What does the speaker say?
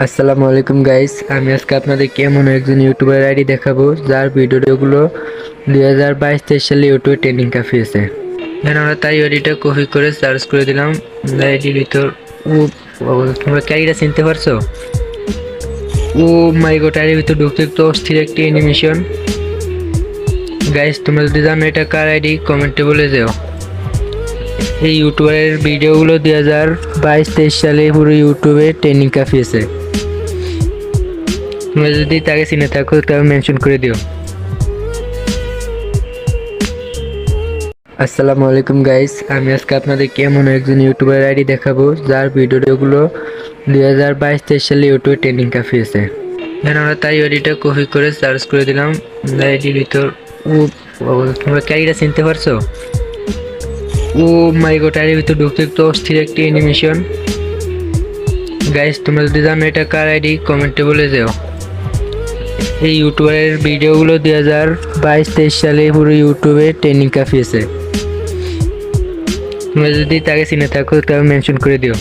আসসালামু আলাইকুম গাইস, আমি আজকে আপনাদেরকে এমন একজন ইউটিউবার আইডি দেখাবো যার ভিডিওগুলো 2022-23 সালে ইউটিউবে ট্রেন্ডিং কাফিয়েছে। এখন আমরা তাই আইডিটা কপি করে সার্চ করে দিলাম আইডির ভিতর। ও তোমরা কি আইডিটা চিনতে পারছো? ও মাই গড, আইডির ভিতর ঢুকতে একটু অস্থির একটি অ্যানিমেশন। গাইস, তোমরা যদি জানো এটা কার আইডি কমেন্টে বলে যাও। এই ইউটিউবের ভিডিওগুলো 2022-23 সালে পুরো ইউটিউবে ট্রেন্ডিং কাফিয়েছে। তোমরা যদি তাকে চিনে থাকো তবে মেনশন করে দিও। আসসালামু আলাইকুম গাইস, আমি আজকে আপনাদেরকে এমন একজন ইউটিউবার আইডি দেখাবো যার ভিডিওগুলো 2022-23 সালে ইউটিউবে ট্রেন্ডিং কাফিয়েছে। এখন আমরা তাই আইডিটা কপি করে সার্চ করে দিলাম আইডির ভিতর। ও তোমরা কি আইডিটা চিনতে পারছো? ও মাই গড, আইডির ভিতর ঢুকতে একটু অস্থির একটি অ্যানিমেশন। গাইস, তোমরা যদি জানো এটা কার আইডি কমেন্টে বলে যাও। এই ইউটিউবের ভিডিওগুলো 2022-23 সালে পুরো ইউটিউবে ট্রেন্ডিং কাফিয়েছে। তোমরা যদি তাকে চিনে থাকো তবে মেনশন করে দিও।